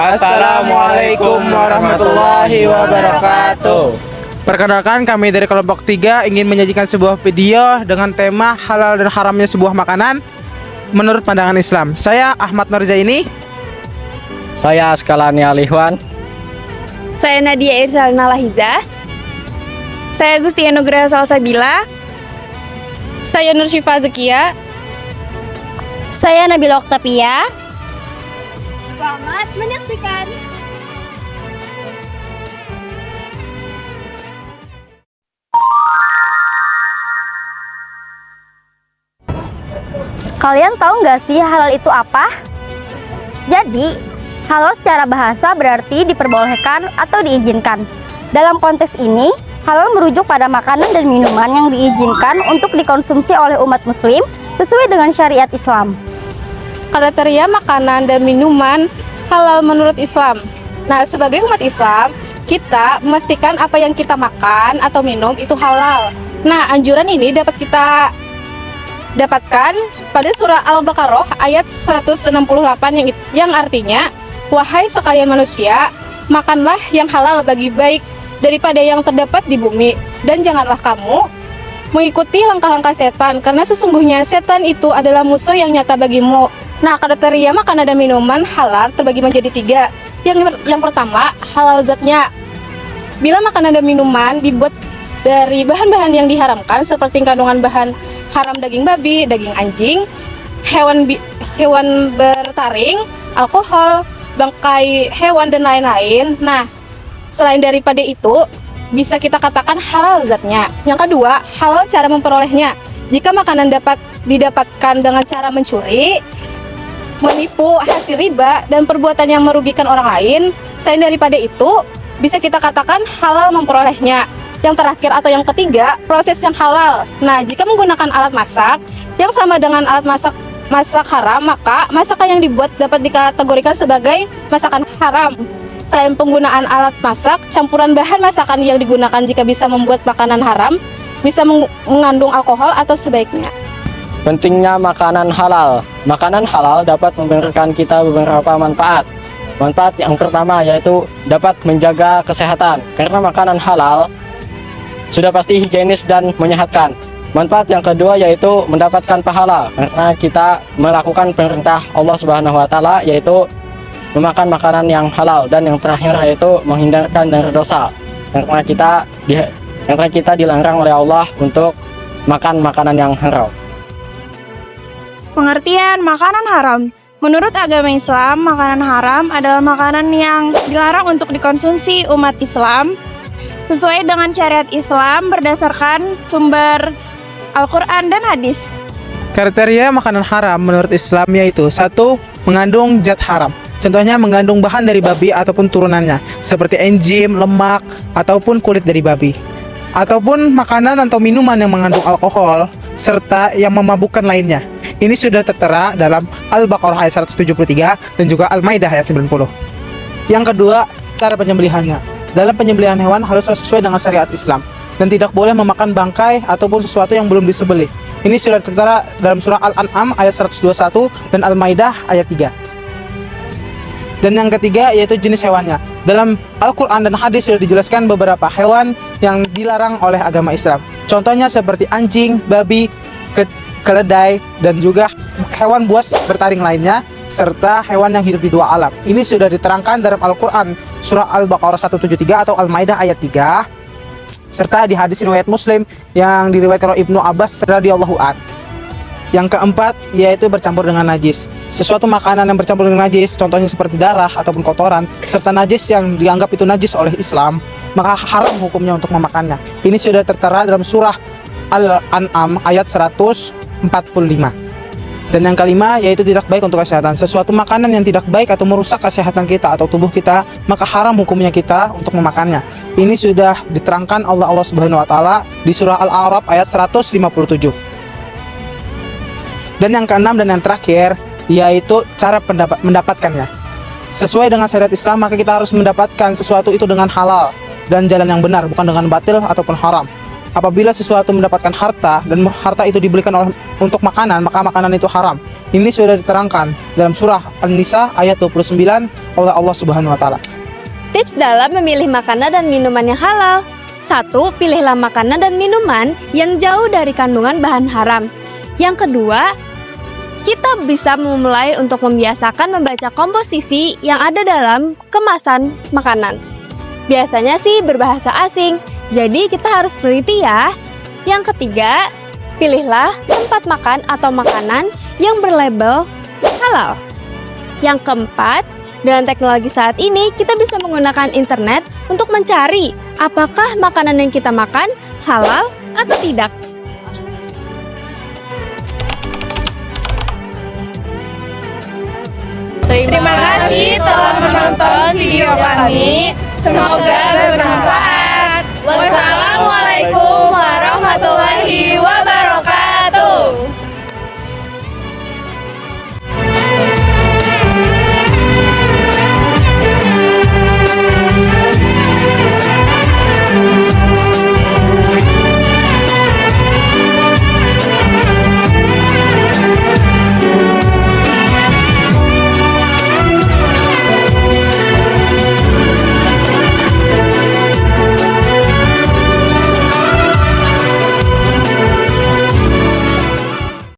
Assalamualaikum warahmatullahi wabarakatuh. Perkenalkan, kami dari kelompok 3 ingin menyajikan sebuah video dengan tema halal dan haramnya sebuah makanan menurut pandangan Islam. Saya Ahmad Nurzaini. Saya Askalani Alihwan. Saya Nadia Irsalna Lahiza. Saya Gustiana Nugraha Salsabila. Saya Nur Syifa Zakia. Saya Nabila Oktapia. Selamat menyaksikan. Kalian tahu nggak sih halal itu apa? Jadi, halal secara bahasa berarti diperbolehkan atau diizinkan. Dalam konteks ini, halal merujuk pada makanan dan minuman yang diizinkan untuk dikonsumsi oleh umat muslim sesuai dengan syariat Islam. Kriteria makanan dan minuman halal menurut Islam. Nah, sebagai umat Islam, kita memastikan apa yang kita makan atau minum itu halal. Nah, anjuran ini dapat kita dapatkan pada surah Al-Baqarah ayat 168 yang artinya, wahai sekalian manusia, makanlah yang halal bagi baik daripada yang terdapat di bumi, dan janganlah kamu mengikuti langkah-langkah setan, karena sesungguhnya setan itu adalah musuh yang nyata bagimu. Nah, kriteria makanan dan minuman halal terbagi menjadi 3. Yang pertama, halal zatnya. Bila makanan dan minuman dibuat dari bahan-bahan yang diharamkan seperti kandungan bahan haram daging babi, daging anjing, hewan bertaring, alkohol, bangkai hewan, dan lain-lain. Nah, selain daripada itu, bisa kita katakan halal zatnya. Yang kedua, halal cara memperolehnya. Jika makanan dapat didapatkan dengan cara mencuri, menipu, hasil riba, dan perbuatan yang merugikan orang lain, selain daripada itu, bisa kita katakan halal memperolehnya. Yang terakhir atau yang ketiga, proses yang halal. Nah, jika menggunakan alat masak yang sama dengan alat masak haram, maka masakan yang dibuat dapat dikategorikan sebagai masakan haram. Selain penggunaan alat masak, campuran bahan masakan yang digunakan jika bisa membuat makanan haram bisa mengandung alkohol atau sebaiknya. Pentingnya makanan halal. Makanan halal dapat memberikan kita beberapa manfaat. Manfaat yang pertama yaitu dapat menjaga kesehatan, karena makanan halal sudah pasti higienis dan menyehatkan. Manfaat yang kedua yaitu mendapatkan pahala, karena kita melakukan perintah Allah Subhanahu wa taala yaitu memakan makanan yang halal. Dan yang terakhir yaitu menghindarkan dari dosa, karena kita dilarang oleh Allah untuk makan makanan yang haram. Pengertian makanan haram. Menurut agama Islam, makanan haram adalah makanan yang dilarang untuk dikonsumsi umat Islam sesuai dengan syariat Islam berdasarkan sumber Al-Quran dan hadis. Kriteria makanan haram menurut Islam yaitu 1. Mengandung zat haram. Contohnya mengandung bahan dari babi ataupun turunannya, seperti enzim, lemak, ataupun kulit dari babi. Ataupun makanan atau minuman yang mengandung alkohol serta yang memabukkan lainnya. Ini sudah tertera dalam Al-Baqarah ayat 173 dan juga Al-Maidah ayat 90. Yang kedua, cara penyembelihannya. Dalam penyembelihan hewan harus sesuai dengan syariat Islam dan tidak boleh memakan bangkai ataupun sesuatu yang belum disembelih. Ini sudah tertera dalam surah Al-An'am ayat 121 dan Al-Maidah ayat 3. Dan yang ketiga yaitu jenis hewannya. Dalam Al-Quran dan hadis sudah dijelaskan beberapa hewan yang dilarang oleh agama Islam. Contohnya seperti anjing, babi, keledai, dan juga hewan buas bertaring lainnya, serta hewan yang hidup di dua alam. Ini sudah diterangkan dalam Al-Quran surah Al-Baqarah 173 atau Al-Maidah ayat 3, serta di hadis riwayat Muslim yang diriwayatkan oleh Ibnu Abbas radhiyallahu an. Yang keempat yaitu bercampur dengan najis. Sesuatu makanan yang bercampur dengan najis, contohnya seperti darah ataupun kotoran, serta najis yang dianggap itu najis oleh Islam, maka haram hukumnya untuk memakannya. Ini sudah tertera dalam surah Al-An'am ayat 145. Dan yang kelima yaitu tidak baik untuk kesehatan. Sesuatu makanan yang tidak baik atau merusak kesehatan kita atau tubuh kita, maka haram hukumnya kita untuk memakannya. Ini sudah diterangkan Allah Subhanahu wa taala di surah Al-A'raf ayat 157. Dan yang keenam dan yang terakhir yaitu cara mendapatkannya. Sesuai dengan syariat Islam, maka kita harus mendapatkan sesuatu itu dengan halal dan jalan yang benar, bukan dengan batil ataupun haram. apabila sesuatu mendapatkan harta dan harta itu dibelikan untuk makanan, maka makanan itu haram. Ini sudah diterangkan dalam surah An-Nisa ayat 29 oleh Allah Subhanahu wa taala. Tips dalam memilih makanan dan minuman yang halal. 1. Pilihlah makanan dan minuman yang jauh dari kandungan bahan haram. Yang kedua, kita bisa memulai untuk membiasakan membaca komposisi yang ada dalam kemasan makanan. Biasanya sih berbahasa asing, jadi kita harus teliti ya. Yang ketiga, pilihlah tempat makan atau makanan yang berlabel halal. Yang keempat, dengan teknologi saat ini, kita bisa menggunakan internet untuk mencari apakah makanan yang kita makan halal atau tidak. Terima kasih telah menonton video kami. Semoga bermanfaat. Wassalamualaikum